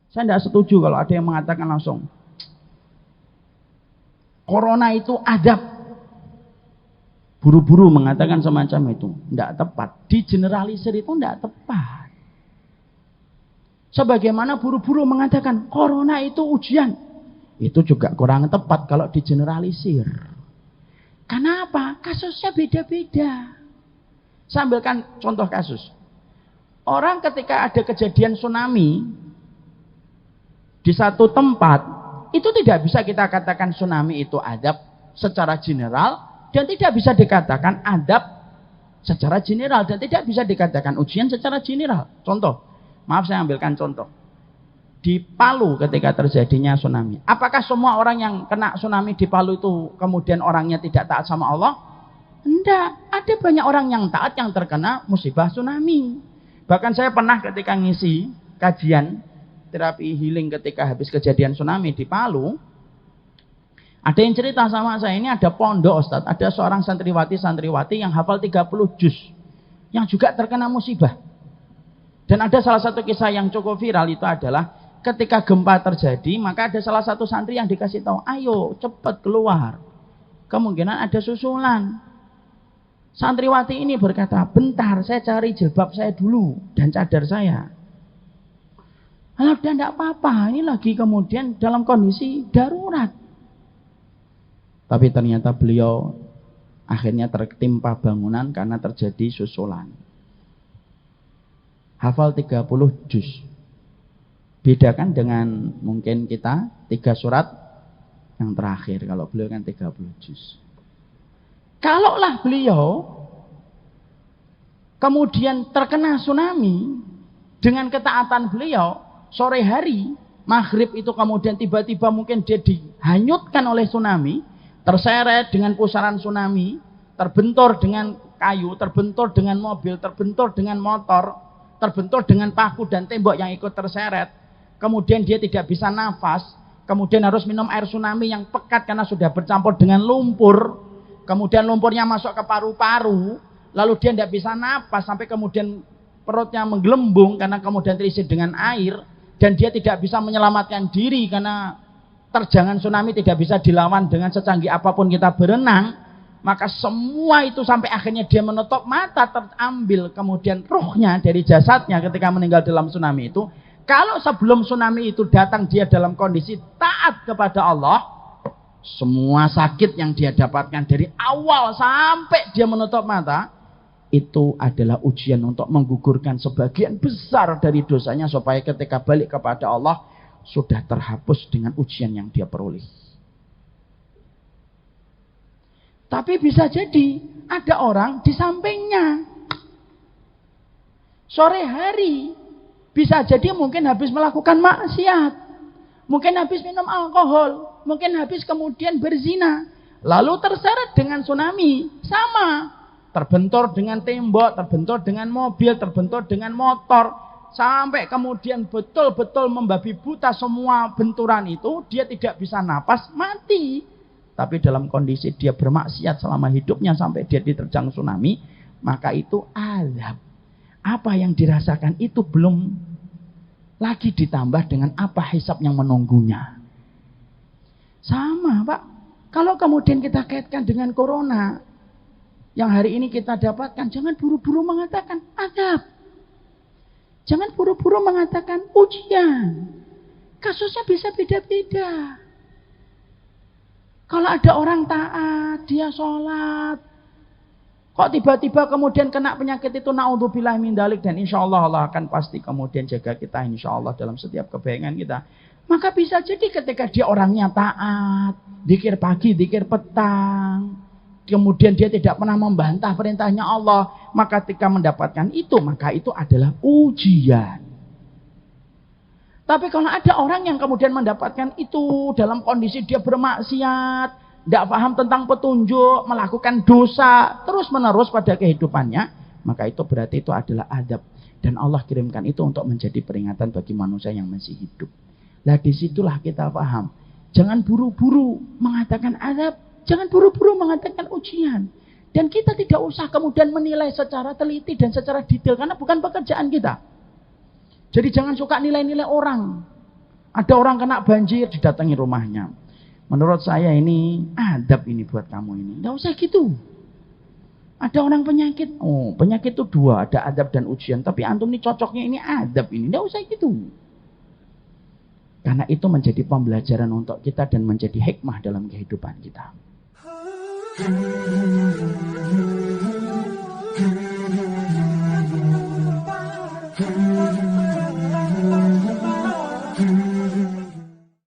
Saya tidak setuju kalau ada yang mengatakan langsung corona itu adab. Buru-buru mengatakan semacam itu. Tidak tepat. Digeneralisir itu tidak tepat. Sebagaimana buru-buru mengatakan corona itu ujian. Itu juga kurang tepat kalau digeneralisir. Kenapa? Kasusnya beda-beda. Saya ambilkan contoh kasus. Orang ketika ada kejadian tsunami di satu tempat, itu tidak bisa kita katakan tsunami itu adab secara general, dan tidak bisa dikatakan adab secara general, dan tidak bisa dikatakan ujian secara general. Contoh, maaf saya ambilkan contoh. Di Palu ketika terjadinya tsunami, apakah semua orang yang kena tsunami di Palu itu kemudian orangnya tidak taat sama Allah? Tidak, ada banyak orang yang taat yang terkena musibah tsunami. Bahkan saya pernah ketika ngisi kajian terapi healing ketika habis kejadian tsunami di Palu, ada yang cerita sama saya, ini ada pondok Ustadz, ada seorang santriwati yang hafal 30 juz, yang juga terkena musibah. Dan ada salah satu kisah yang cukup viral itu adalah ketika gempa terjadi, maka ada salah satu santri yang dikasih tahu, ayo cepat keluar, kemungkinan ada susulan. Santriwati ini berkata, bentar saya cari jilbab saya dulu dan cadar saya. Alah, udah tidak apa-apa, ini lagi kemudian dalam kondisi darurat. Tapi ternyata beliau akhirnya tertimpa bangunan karena terjadi susulan. Hafal 30 juz. Bedakan dengan mungkin kita 3 surat yang terakhir. Kalau beliau kan 30 juz. Kalaulah beliau kemudian terkena tsunami dengan ketaatan beliau, sore hari, maghrib itu kemudian tiba-tiba mungkin dia dihanyutkan oleh tsunami, terseret dengan pusaran tsunami, terbentur dengan kayu, terbentur dengan mobil, terbentur dengan motor, terbentur dengan paku dan tembok yang ikut terseret. Kemudian dia tidak bisa nafas, kemudian harus minum air tsunami yang pekat karena sudah bercampur dengan lumpur. Kemudian lumpurnya masuk ke paru-paru, lalu dia tidak bisa nafas sampai kemudian perutnya menggelembung karena kemudian terisi dengan air, dan dia tidak bisa menyelamatkan diri karena terjangan tsunami tidak bisa dilawan dengan secanggih apapun kita berenang. Maka semua itu sampai akhirnya dia menutup mata, terambil kemudian ruhnya dari jasadnya ketika meninggal dalam tsunami itu. Kalau sebelum tsunami itu datang dia dalam kondisi taat kepada Allah, semua sakit yang dia dapatkan dari awal sampai dia menutup mata itu adalah ujian untuk menggugurkan sebagian besar dari dosanya, supaya ketika balik kepada Allah sudah terhapus dengan ujian yang dia peroleh. Tapi bisa jadi ada orang di sampingnya sore hari, bisa jadi mungkin habis melakukan maksiat, mungkin habis minum alkohol, mungkin habis kemudian berzina, lalu terseret dengan tsunami, sama, terbentur dengan tembok, terbentur dengan mobil, terbentur dengan motor, sampai kemudian betul-betul membabi buta semua benturan itu, dia tidak bisa napas, mati. Tapi dalam kondisi dia bermaksiat selama hidupnya sampai dia diterjang tsunami, maka itu azab. Apa yang dirasakan itu belum lagi ditambah dengan apa hisab yang menunggunya. Sama Pak, kalau kemudian kita kaitkan dengan corona yang hari ini kita dapatkan, jangan buru-buru mengatakan azab. Jangan buru-buru mengatakan ujian. Kasusnya bisa beda-beda. Kalau ada orang taat, dia sholat, kok tiba-tiba kemudian kena penyakit itu, na'udzubillah min dzalik, dan insya Allah Allah akan pasti kemudian jaga kita insya Allah dalam setiap kebayangan kita. Maka bisa jadi ketika dia orangnya taat, dzikir pagi, dzikir petang, kemudian dia tidak pernah membantah perintahnya Allah, maka ketika mendapatkan itu, maka itu adalah ujian. Tapi kalau ada orang yang kemudian mendapatkan itu dalam kondisi dia bermaksiat, tidak paham tentang petunjuk, melakukan dosa terus-menerus pada kehidupannya, maka itu berarti itu adalah adab. Dan Allah kirimkan itu untuk menjadi peringatan bagi manusia yang masih hidup. Nah disitulah kita paham. Jangan buru-buru mengatakan adab, jangan buru-buru mengatakan ujian. Dan kita tidak usah kemudian menilai secara teliti dan secara detail, karena bukan pekerjaan kita. Jadi jangan suka nilai-nilai orang. Ada orang kena banjir, didatangi rumahnya. Menurut saya ini adab ini buat kamu ini. Nggak usah gitu. Ada orang penyakit. Oh, penyakit itu dua. Ada adab dan ujian. Tapi antum ini cocoknya ini adab ini. Nggak usah gitu. Karena itu menjadi pembelajaran untuk kita dan menjadi hikmah dalam kehidupan kita.